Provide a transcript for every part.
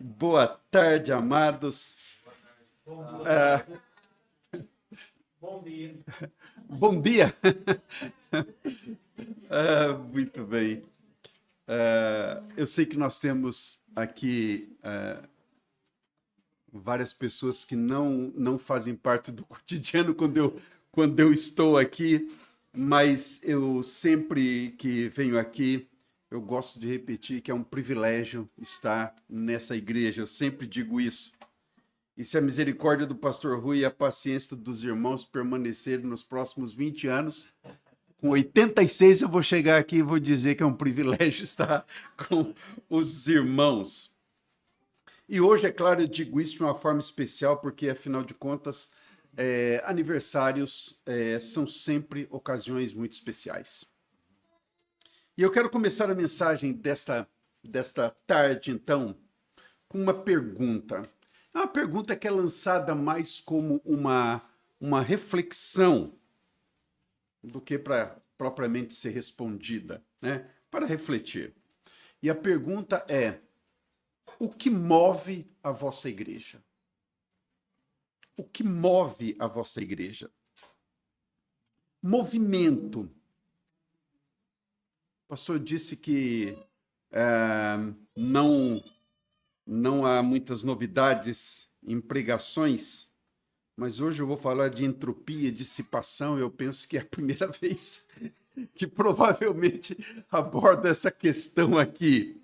Boa tarde, amados. Ah, Bom dia. bom dia. Muito bem. Eu sei que nós temos aqui várias pessoas que não fazem parte do cotidiano quando eu estou aqui, mas eu sempre que venho aqui, eu gosto de repetir que é um privilégio estar nessa igreja. Eu sempre digo isso. E se a misericórdia do pastor Rui e a paciência dos irmãos permanecerem nos próximos 20 anos, com 86 eu vou chegar aqui e vou dizer que é um privilégio estar com os irmãos. E hoje, é claro, eu digo isso de uma forma especial, porque, afinal de contas, aniversários são sempre ocasiões muito especiais. E eu quero começar a mensagem desta tarde, então, com uma pergunta. É uma pergunta que é lançada mais como uma reflexão do que para propriamente ser respondida, né? Para refletir. E a pergunta é: o que move a vossa igreja? O que move a vossa igreja? Movimento. O pastor disse que não há muitas novidades em pregações, mas hoje eu vou falar de entropia, dissipação. Eu penso que é a primeira vez que provavelmente abordo essa questão aqui.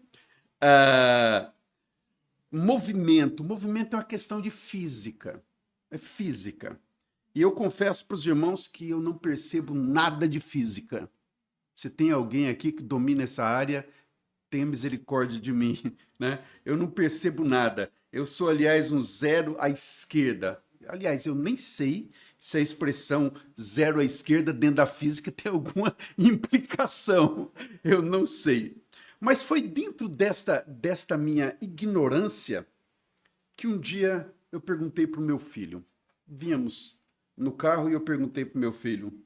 Movimento é uma questão de física, é física. E eu confesso para os irmãos que eu não percebo nada de física. Se tem alguém aqui que domina essa área, tenha misericórdia de mim, né? Eu não percebo nada. Eu sou, aliás, um zero à esquerda. Aliás, eu nem sei se a expressão zero à esquerda dentro da física tem alguma implicação. Eu não sei. Mas foi dentro desta minha ignorância que um dia eu perguntei para o meu filho. Vínhamos no carro e eu perguntei para o meu filho.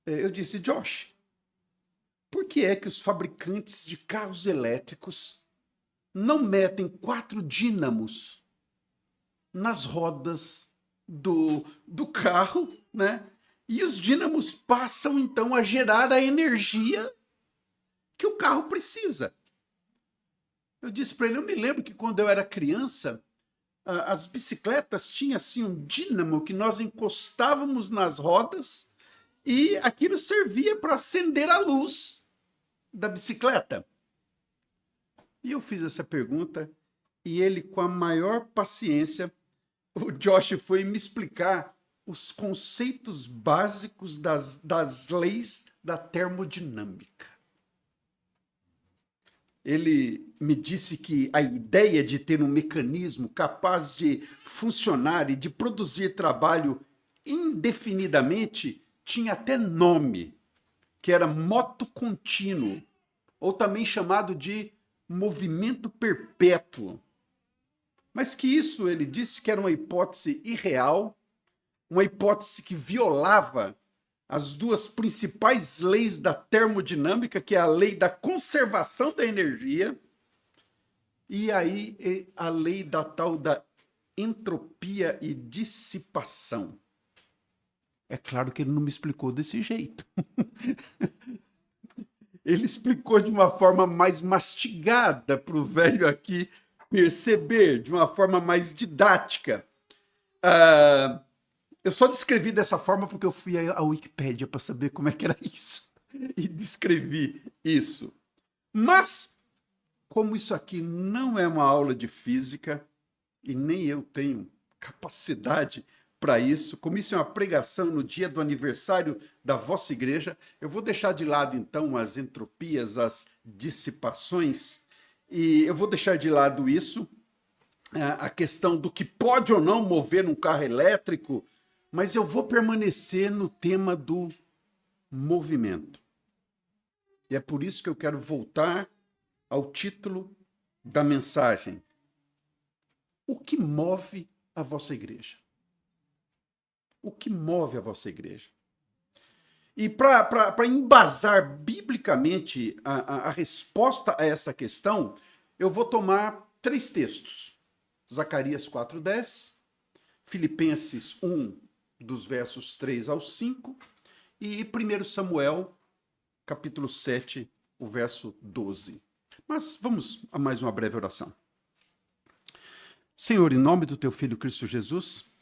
Eu disse: Josh, por que é que os fabricantes de carros elétricos não metem 4 dínamos nas rodas do carro, né? E os dínamos passam, então, a gerar a energia que o carro precisa. Eu disse para ele, eu me lembro que quando eu era criança, as bicicletas tinham assim um dínamo que nós encostávamos nas rodas e aquilo servia para acender a luz da bicicleta. E eu fiz essa pergunta e ele, com a maior paciência, o Josh foi me explicar os conceitos básicos das leis da termodinâmica. Ele me disse que a ideia de ter um mecanismo capaz de funcionar e de produzir trabalho indefinidamente tinha até nome, que era moto contínuo, ou também chamado de movimento perpétuo. Mas que isso, ele disse, que era uma hipótese irreal, uma hipótese que violava as duas principais leis da termodinâmica, que é a lei da conservação da energia e aí a lei da tal da entropia e dissipação. É claro que ele não me explicou desse jeito. Ele explicou de uma forma mais mastigada para o velho aqui perceber, de uma forma mais didática. Eu só descrevi dessa forma porque eu fui à Wikipédia para saber como é que era isso. E descrevi isso. Mas, como isso aqui não é uma aula de física, e nem eu tenho capacidade para isso, como isso é uma pregação no dia do aniversário da vossa igreja, eu vou deixar de lado, então, as entropias, as dissipações, e eu vou deixar de lado isso, a questão do que pode ou não mover um carro elétrico, mas eu vou permanecer no tema do movimento. E é por isso que eu quero voltar ao título da mensagem. O que move a vossa igreja? O que move a vossa igreja? E para embasar biblicamente a resposta a essa questão, eu vou tomar 3 textos. Zacarias 4:10, Filipenses 1, dos versos 3 ao 5, e 1 Samuel, capítulo 7, o verso 12. Mas vamos a mais uma breve oração. Senhor, em nome do teu Filho Cristo Jesus,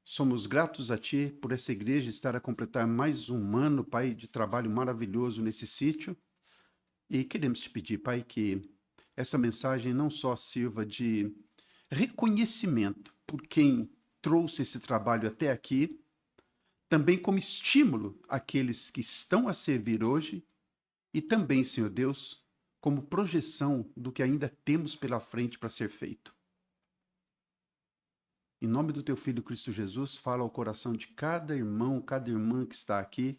somos gratos a Ti por essa igreja estar a completar mais um ano, Pai, de trabalho maravilhoso nesse sítio. E queremos Te pedir, Pai, que essa mensagem não só sirva de reconhecimento por quem trouxe esse trabalho até aqui, também como estímulo àqueles que estão a servir hoje e também, Senhor Deus, como projeção do que ainda temos pela frente para ser feito. Em nome do teu Filho Cristo Jesus, fala ao coração de cada irmão, cada irmã que está aqui,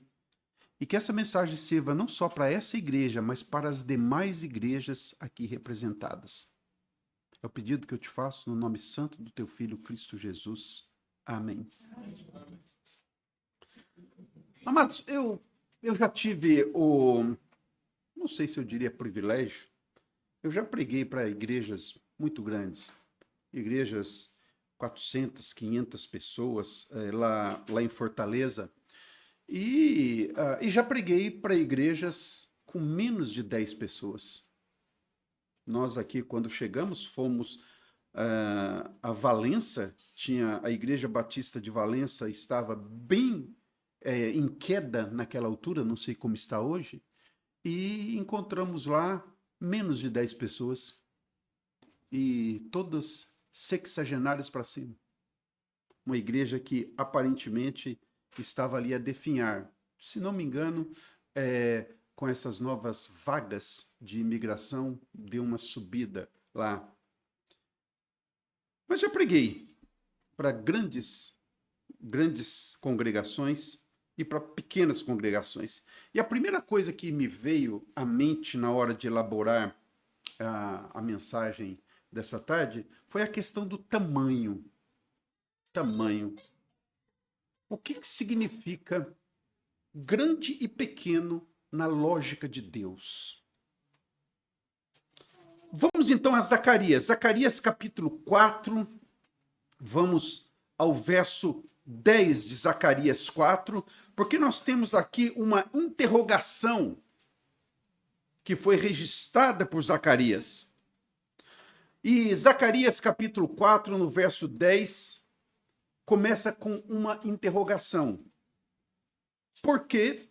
e que essa mensagem sirva não só para essa igreja, mas para as demais igrejas aqui representadas. É o pedido que eu te faço no nome santo do teu Filho Cristo Jesus. Amém. Amados, eu já tive não sei se eu diria privilégio, eu já preguei para igrejas muito grandes, igrejas 400, 500 pessoas lá em Fortaleza, e já preguei para igrejas com menos de 10 pessoas. Nós aqui, quando chegamos, fomos a Valença, a Igreja Batista de Valença estava bem em queda naquela altura, não sei como está hoje, e encontramos lá menos de 10 pessoas, e todas sexagenárias para cima. Uma igreja que aparentemente estava ali a definhar, se não me engano, com essas novas vagas de imigração, deu uma subida lá. Mas já preguei para grandes congregações e para pequenas congregações. E a primeira coisa que me veio à mente na hora de elaborar a mensagem dessa tarde foi a questão do tamanho. Tamanho. O que significa grande e pequeno na lógica de Deus? Vamos então a Zacarias. Zacarias capítulo 4, vamos ao verso 10 de Zacarias 4, porque nós temos aqui uma interrogação que foi registrada por Zacarias. E Zacarias capítulo 4, no verso 10, começa com uma interrogação. Porque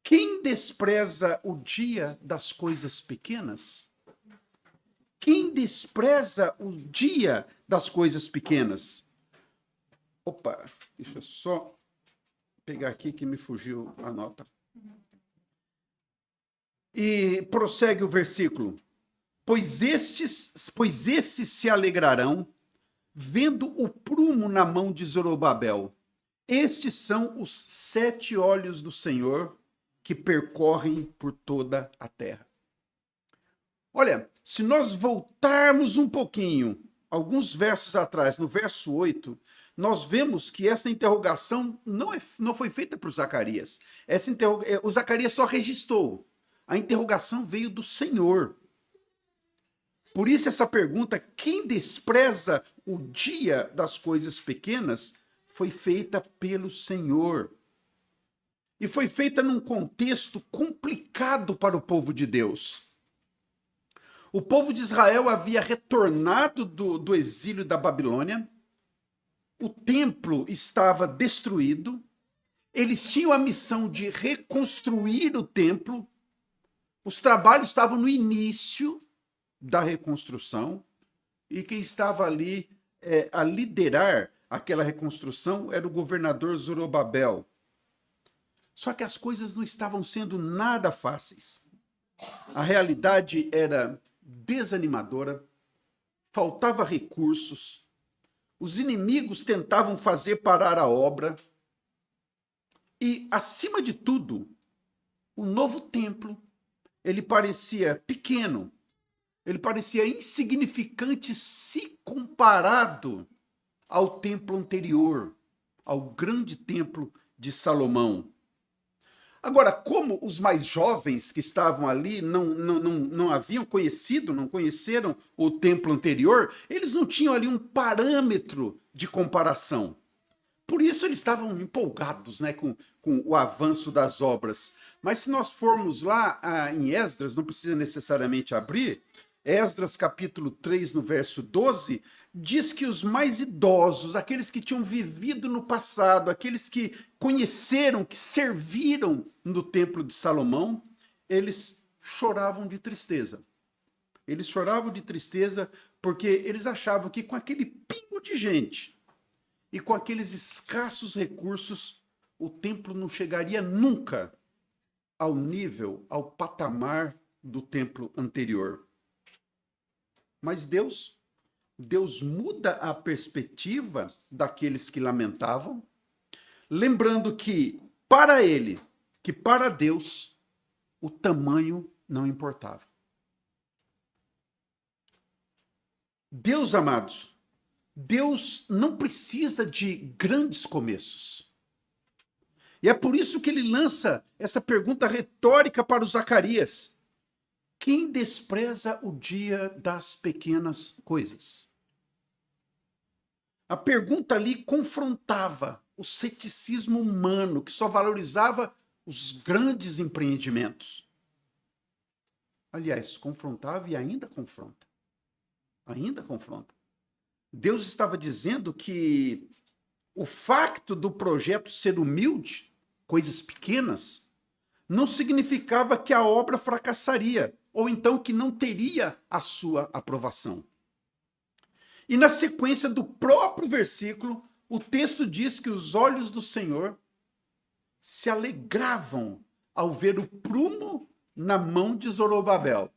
quem despreza o dia das coisas pequenas? Quem despreza o dia das coisas pequenas? Opa, deixa eu só pegar aqui que me fugiu a nota. E prossegue o versículo. Pois esses se alegrarão, vendo o prumo na mão de Zorobabel. Estes são os 7 olhos do Senhor que percorrem por toda a terra. Olha, se nós voltarmos um pouquinho, alguns versos atrás, no verso 8, nós vemos que essa interrogação não foi feita por Zacarias. O Zacarias só registrou. A interrogação veio do Senhor. Por isso essa pergunta, quem despreza o dia das coisas pequenas, foi feita pelo Senhor. E foi feita num contexto complicado para o povo de Deus. O povo de Israel havia retornado do exílio da Babilônia, o templo estava destruído, eles tinham a missão de reconstruir o templo, os trabalhos estavam no início da reconstrução, e quem estava ali a liderar aquela reconstrução era o governador Zorobabel. Só que as coisas não estavam sendo nada fáceis. A realidade era desanimadora, faltava recursos, os inimigos tentavam fazer parar a obra e, acima de tudo, o novo templo, ele parecia pequeno, ele parecia insignificante se comparado ao templo anterior, ao grande templo de Salomão. Agora, como os mais jovens que estavam ali não haviam conhecido, não conheceram o templo anterior, eles não tinham ali um parâmetro de comparação. Por isso eles estavam empolgados, né, com o avanço das obras. Mas se nós formos lá em Esdras, não precisa necessariamente abrir, Esdras capítulo 3, no verso 12, diz que os mais idosos, aqueles que tinham vivido no passado, aqueles que conheceram, que serviram no templo de Salomão, eles choravam de tristeza. Eles choravam de tristeza porque eles achavam que com aquele pingo de gente e com aqueles escassos recursos, o templo não chegaria nunca ao nível, ao patamar do templo anterior. Mas Deus muda a perspectiva daqueles que lamentavam, lembrando que para ele, que para Deus, o tamanho não importava. Deus, amados, Deus não precisa de grandes começos. E é por isso que ele lança essa pergunta retórica para o Zacarias. Quem despreza o dia das pequenas coisas? A pergunta ali confrontava o ceticismo humano, que só valorizava os grandes empreendimentos. Aliás, confrontava e ainda confronta. Ainda confronta. Deus estava dizendo que o facto do projeto ser humilde, coisas pequenas, não significava que a obra fracassaria, ou então que não teria a sua aprovação. E na sequência do próprio versículo, o texto diz que os olhos do Senhor se alegravam ao ver o prumo na mão de Zorobabel.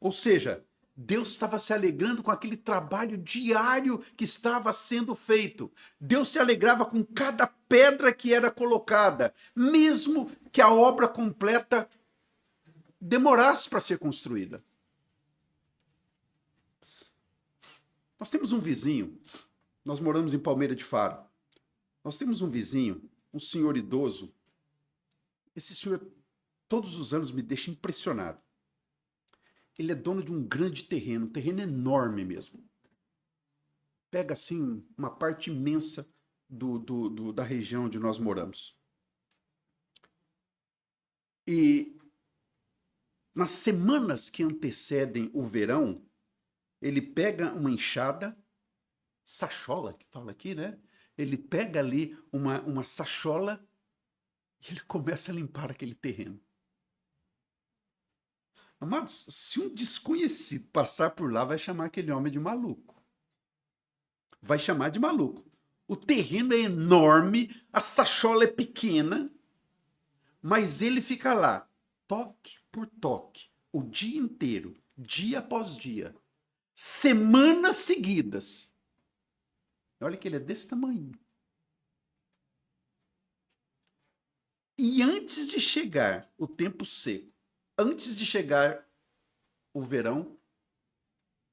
Ou seja, Deus estava se alegrando com aquele trabalho diário que estava sendo feito. Deus se alegrava com cada pedra que era colocada, mesmo que a obra completa demorasse para ser construída. Nós temos um vizinho, nós moramos em Palmeira de Faro. Nós temos um vizinho, um senhor idoso. Esse senhor, todos os anos, me deixa impressionado. Ele é dono de um grande terreno, um terreno enorme mesmo. Pega, assim, uma parte imensa da região onde nós moramos. E nas semanas que antecedem o verão, ele pega uma enxada, sachola, que fala aqui, né? Ele pega ali uma sachola e ele começa a limpar aquele terreno. Amados, se um desconhecido passar por lá, vai chamar aquele homem de maluco. Vai chamar de maluco. O terreno é enorme, a sachola é pequena, mas ele fica lá, toque por toque, o dia inteiro, dia após dia, semanas seguidas. Olha que ele é desse tamanho. E antes de chegar o tempo seco, antes de chegar o verão,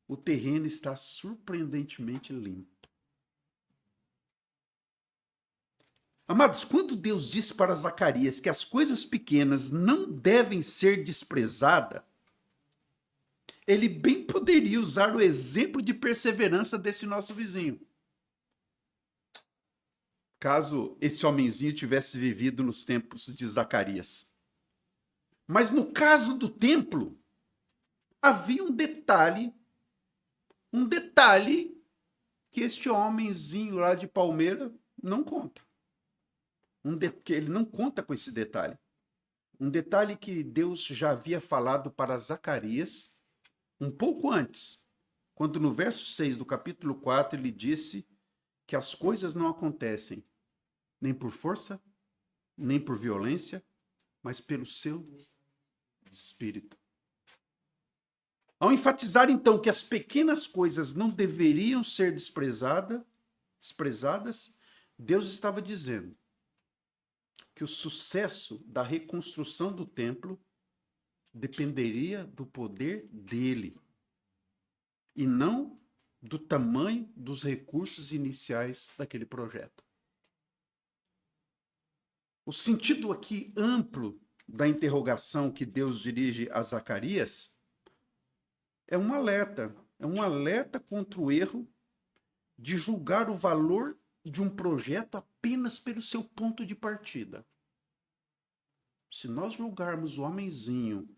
o terreno está surpreendentemente limpo. Amados, quando Deus disse para Zacarias que as coisas pequenas não devem ser desprezadas, ele bem poderia usar o exemplo de perseverança desse nosso vizinho. Caso esse homenzinho tivesse vivido nos tempos de Zacarias. Mas no caso do templo, havia um detalhe que este homenzinho lá de Palmeira não conta. Que ele não conta com esse detalhe. Um detalhe que Deus já havia falado para Zacarias um pouco antes, quando no verso 6 do capítulo 4 ele disse que as coisas não acontecem nem por força, nem por violência, mas pelo seu Espírito. Ao enfatizar então que as pequenas coisas não deveriam ser desprezadas, Deus estava dizendo que o sucesso da reconstrução do templo dependeria do poder dele e não do tamanho dos recursos iniciais daquele projeto. O sentido aqui amplo da interrogação que Deus dirige a Zacarias é um alerta contra o erro de julgar o valor de um projeto apenas pelo seu ponto de partida. Se nós julgarmos o homenzinho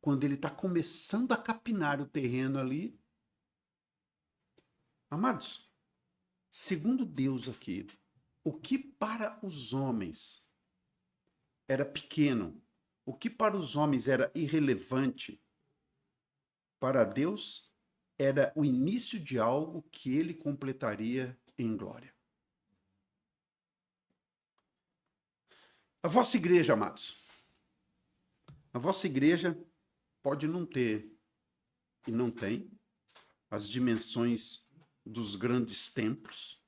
quando ele está começando a capinar o terreno ali, amados, segundo Deus aqui, o que para os homens era pequeno, o que para os homens era irrelevante, para Deus era o início de algo que ele completaria em glória. A vossa igreja, amados, a vossa igreja pode não ter, e não tem, as dimensões dos grandes templos,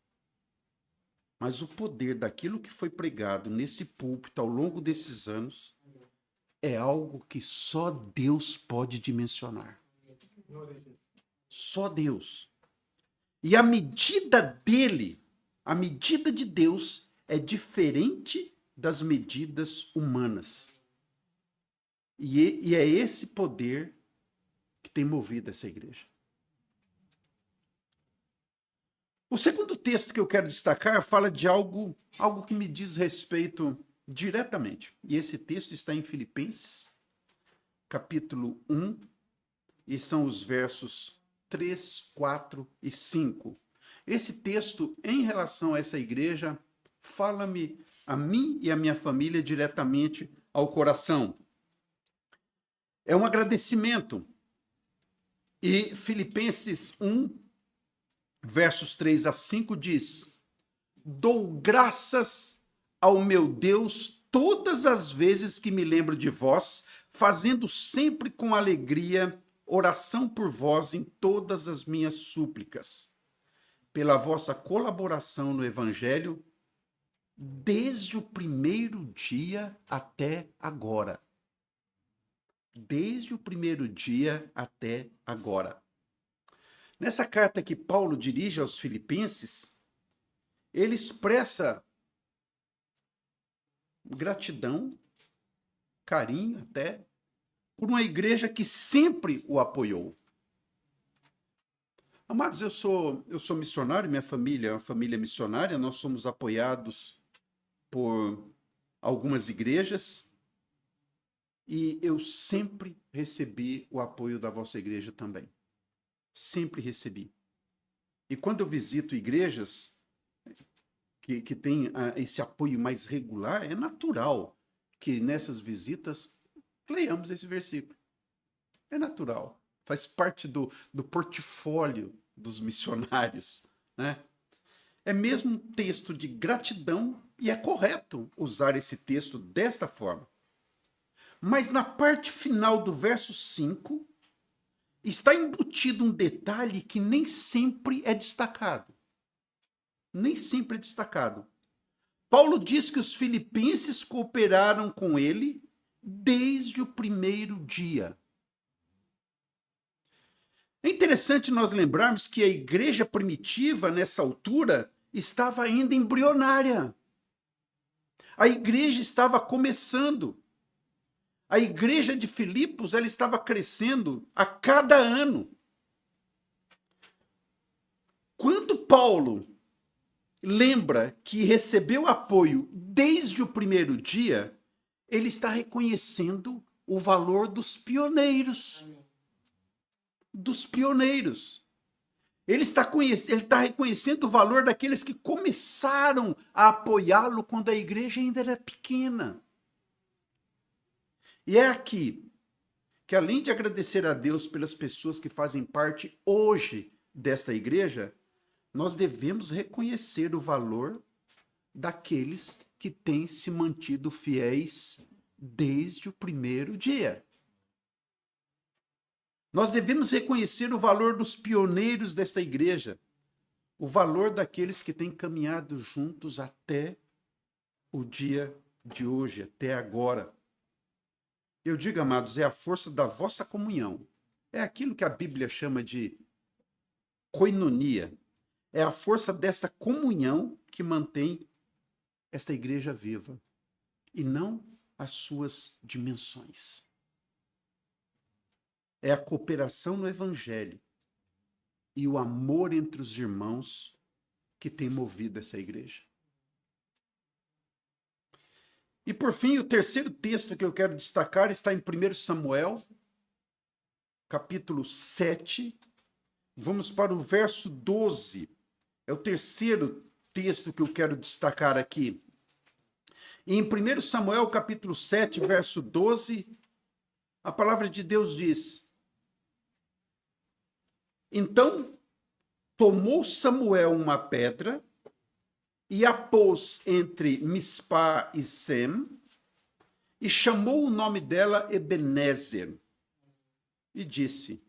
mas o poder daquilo que foi pregado nesse púlpito ao longo desses anos é algo que só Deus pode dimensionar. Só Deus. E a medida dele, a medida de Deus, é diferente das medidas humanas. E é esse poder que tem movido essa igreja. O segundo texto que eu quero destacar fala de algo que me diz respeito diretamente. E esse texto está em Filipenses, capítulo 1, e são os versos 3, 4 e 5. Esse texto, em relação a essa igreja, fala-me a mim e a minha família diretamente ao coração. É um agradecimento. E Filipenses 1, versos 3 a 5 diz: dou graças ao meu Deus todas as vezes que me lembro de vós, fazendo sempre com alegria oração por vós em todas as minhas súplicas, pela vossa colaboração no Evangelho, desde o primeiro dia até agora. Desde o primeiro dia até agora. Nessa carta que Paulo dirige aos Filipenses, ele expressa gratidão, carinho até, por uma igreja que sempre o apoiou. Amados, eu sou missionário, minha família é uma família missionária, nós somos apoiados por algumas igrejas e eu sempre recebi o apoio da vossa igreja também. Sempre recebi. E quando eu visito igrejas que têm esse apoio mais regular, é natural que nessas visitas leiamos esse versículo. É natural. Faz parte do portfólio dos missionários, né? É mesmo um texto de gratidão e é correto usar esse texto desta forma. Mas na parte final do verso 5, está embutido um detalhe que nem sempre é destacado. Nem sempre é destacado. Paulo diz que os filipenses cooperaram com ele desde o primeiro dia. É interessante nós lembrarmos que a igreja primitiva, nessa altura, estava ainda embrionária. A igreja estava começando. A igreja de Filipos, ela estava crescendo a cada ano. Quando Paulo lembra que recebeu apoio desde o primeiro dia, ele está reconhecendo o valor dos pioneiros. Dos pioneiros. Ele está reconhecendo o valor daqueles que começaram a apoiá-lo quando a igreja ainda era pequena. E é aqui que, além de agradecer a Deus pelas pessoas que fazem parte hoje desta igreja, nós devemos reconhecer o valor daqueles que têm se mantido fiéis desde o primeiro dia. Nós devemos reconhecer o valor dos pioneiros desta igreja, o valor daqueles que têm caminhado juntos até o dia de hoje, até agora. Eu digo, amados, é a força da vossa comunhão. É aquilo que a Bíblia chama de koinonia. É a força dessa comunhão que mantém esta igreja viva. e não as suas dimensões. É a cooperação no evangelho e o amor entre os irmãos que tem movido essa igreja. E por fim, o terceiro texto que eu quero destacar está em 1 Samuel, capítulo 7. Vamos para o verso 12. É o terceiro texto que eu quero destacar aqui. E em 1 Samuel, capítulo 7, verso 12, a palavra de Deus diz: Então tomou Samuel uma pedra e a pôs entre Mispá e Sem, e chamou o nome dela Ebenezer, e disse: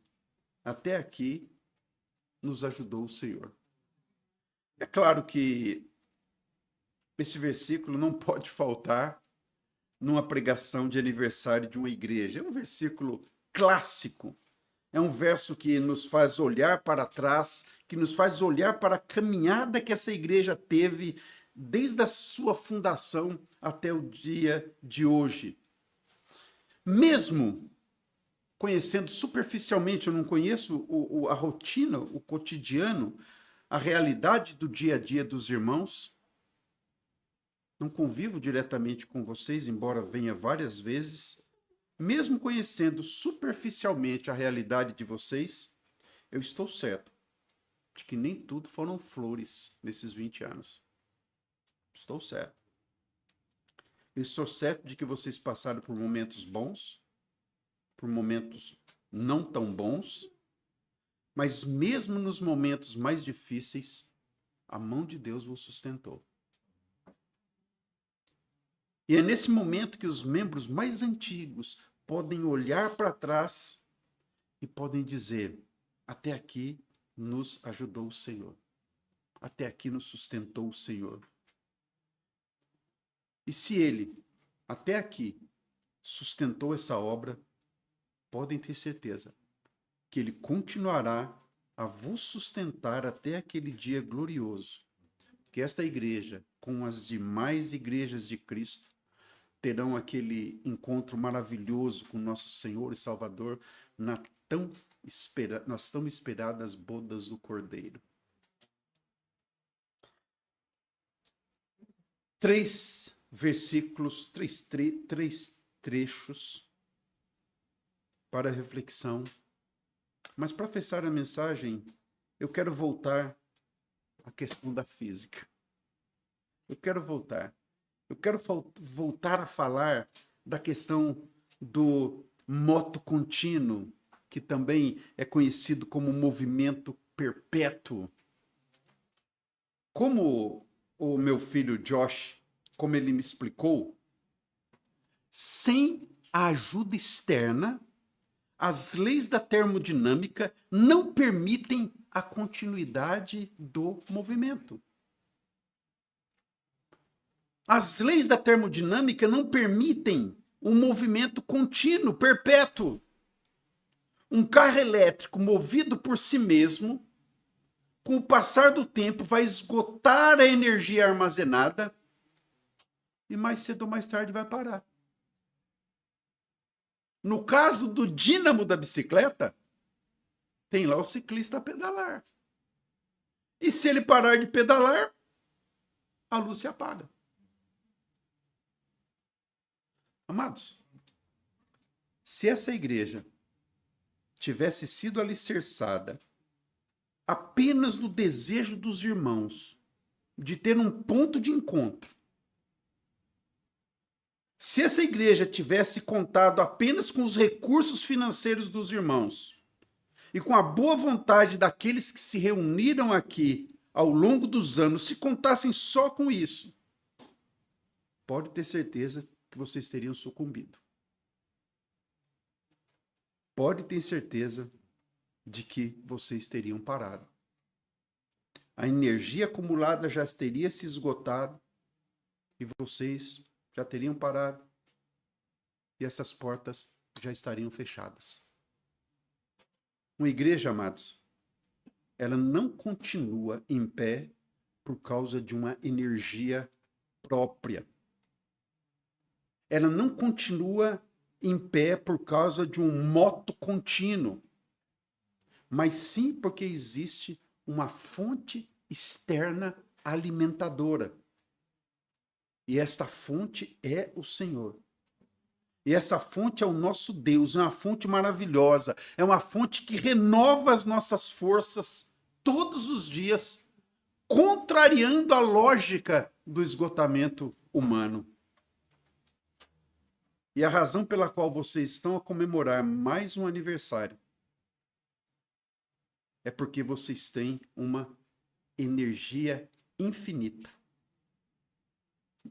Até aqui nos ajudou o Senhor. É claro que esse versículo não pode faltar numa pregação de aniversário de uma igreja. É um versículo clássico. É um verso que nos faz olhar para trás, que nos faz olhar para a caminhada que essa igreja teve desde a sua fundação até o dia de hoje. Mesmo conhecendo superficialmente, eu não conheço a rotina, o cotidiano, a realidade do dia a dia dos irmãos, não convivo diretamente com vocês, embora venha várias vezes. Mesmo conhecendo superficialmente a realidade de vocês, eu estou certo de que nem tudo foram flores nesses 20 anos. Estou certo. Eu estou certo de que vocês passaram por momentos bons, por momentos não tão bons, mas mesmo nos momentos mais difíceis, a mão de Deus vos sustentou. E é nesse momento que os membros mais antigos podem olhar para trás e podem dizer: até aqui nos ajudou o Senhor. Até aqui nos sustentou o Senhor. E se Ele, até aqui, sustentou essa obra, podem ter certeza que Ele continuará a vos sustentar até aquele dia glorioso, que esta igreja, com as demais igrejas de Cristo, terão aquele encontro maravilhoso com nosso Senhor e Salvador nas tão esperadas bodas do Cordeiro. 3 versículos, 3 trechos para reflexão. Mas para fechar a mensagem, eu quero voltar à questão da física. Eu quero voltar a falar da questão do moto contínuo, que também é conhecido como movimento perpétuo. Como o meu filho Josh, como ele me explicou, sem a ajuda externa, as leis da termodinâmica não permitem a continuidade do movimento. As leis da termodinâmica não permitem um movimento contínuo, perpétuo. Um carro elétrico movido por si mesmo, com o passar do tempo, vai esgotar a energia armazenada e mais cedo ou mais tarde vai parar. No caso do dínamo da bicicleta, tem lá o ciclista a pedalar. E se ele parar de pedalar, a luz se apaga. Amados, se essa igreja tivesse sido alicerçada apenas no desejo dos irmãos de ter um ponto de encontro, se essa igreja tivesse contado apenas com os recursos financeiros dos irmãos e com a boa vontade daqueles que se reuniram aqui ao longo dos anos, se contassem só com isso, pode ter certeza que vocês teriam sucumbido. Pode ter certeza de que vocês teriam parado. A energia acumulada já teria se esgotado e vocês já teriam parado e essas portas já estariam fechadas. Uma igreja, amados, ela não continua em pé por causa de uma energia própria. ela não continua em pé por causa de um moto contínuo, mas sim porque existe uma fonte externa alimentadora. E esta fonte é o Senhor. E essa fonte é o nosso Deus, é uma fonte maravilhosa, é uma fonte que renova as nossas forças todos os dias, contrariando a lógica do esgotamento humano. E a razão pela qual vocês estão a comemorar mais um aniversário é porque vocês têm uma energia infinita.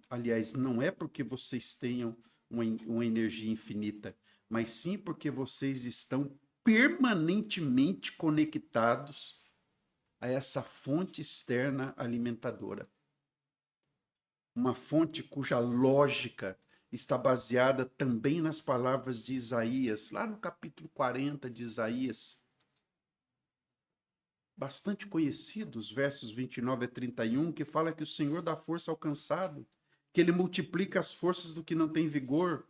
Aliás, não é porque vocês tenham uma energia infinita, mas sim porque vocês estão permanentemente conectados a essa fonte externa alimentadora. Uma fonte cuja lógica está baseada também nas palavras de Isaías, lá no capítulo 40 de Isaías. Bastante conhecidos, versos 29 a 31, que fala que o Senhor dá força ao cansado, que ele multiplica as forças do que não tem vigor.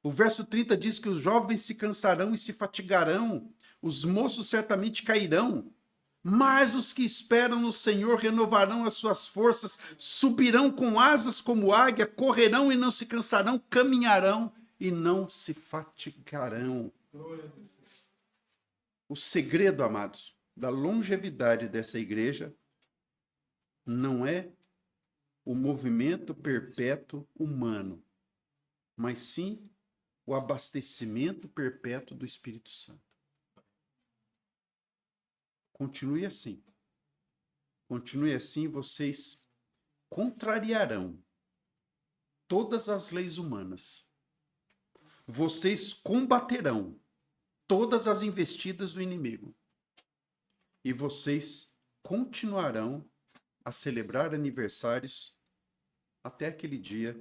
O verso 30 diz que os jovens se cansarão e se fatigarão, os moços certamente cairão, mas os que esperam no Senhor renovarão as suas forças, subirão com asas como águia, correrão e não se cansarão, caminharão e não se fatigarão. O segredo, amados, da longevidade dessa igreja não é o movimento perpétuo humano, mas sim o abastecimento perpétuo do Espírito Santo. Continue assim. Continue assim, vocês contrariarão todas as leis humanas. Vocês combaterão todas as investidas do inimigo. E vocês continuarão a celebrar aniversários até aquele dia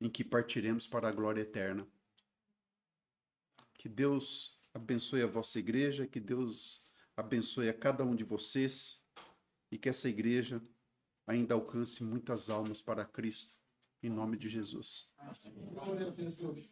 em que partiremos para a glória eterna. Que Deus abençoe a vossa igreja, que Deus abençoe a cada um de vocês e que essa igreja ainda alcance muitas almas para Cristo, em nome de Jesus. Glória a Jesus.